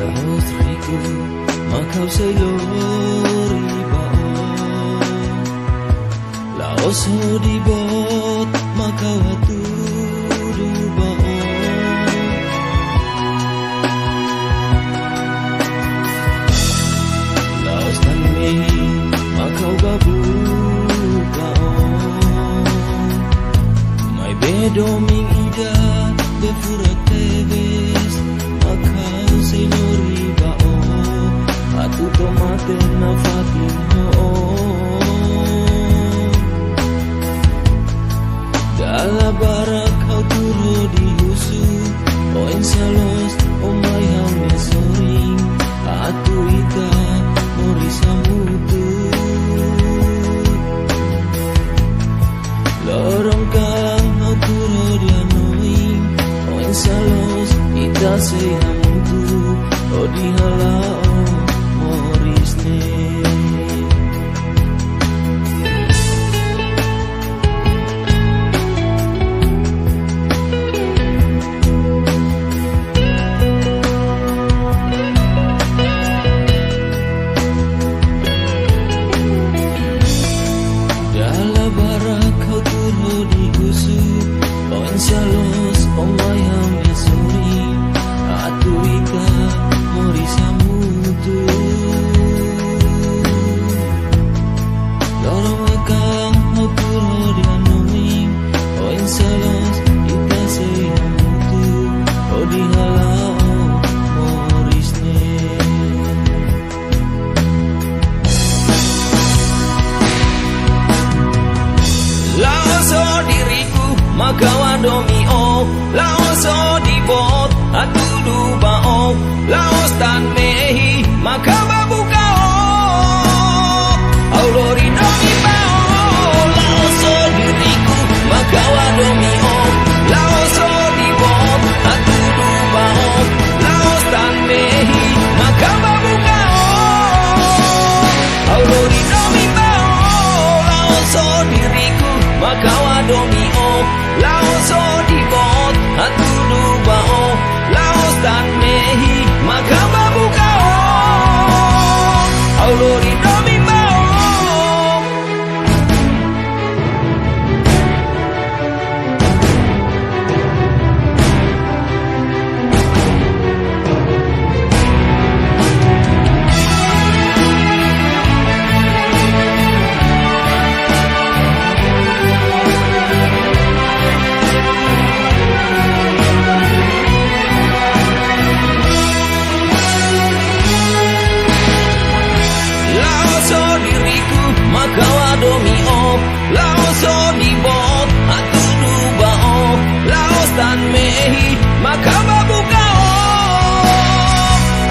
Laos riku makau say lori bao Laos ho di bot makau aturu bao Laos tan mehi makau babu bao Mai bedoming ida befurat teves makau say lori bao Atu tomate na fatin ho Dala barak kau turo di husu O ensalos o may hame soring Atu ita mori samutu Lorong kang kau turo di anoing O ensalos ita say hamutu O di halao morisne Salos o mayang esori atu ita mori samutu lorong akang o turo di anoing o salos ita seyamutu o di halao morisne Laoso diriku Magawa domi o Laos o di bot Atudu ba o Laos tan mehi Magawa buka o Aulori domi ba o Laos o diriku Magawa domi o Laos o di bot Atudu ba o Laos tan mehi Magawa buka o Aulori domi ba o Laos o diriku Magawa domi o Laos o di bot atudu ba o Laos tan mehi Magawa buka o Aulori domi ba o Magawa domi o Laos o di bot atudu ba o Laos tan mehi Magawa buka o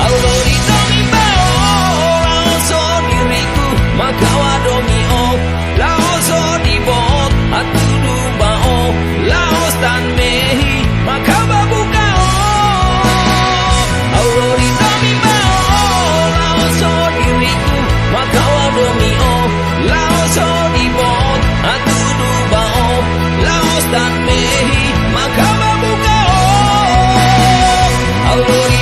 Aulori domi ba o Laos o diriku Magawa domi o Laos o di bot atudu ba o Laos tan mehi Magawa buka o Aulori domi ba o Laos o diriku Magawa domi o Laos o di bot atudu ba o Laos tan mehi Magawa buka o Aulori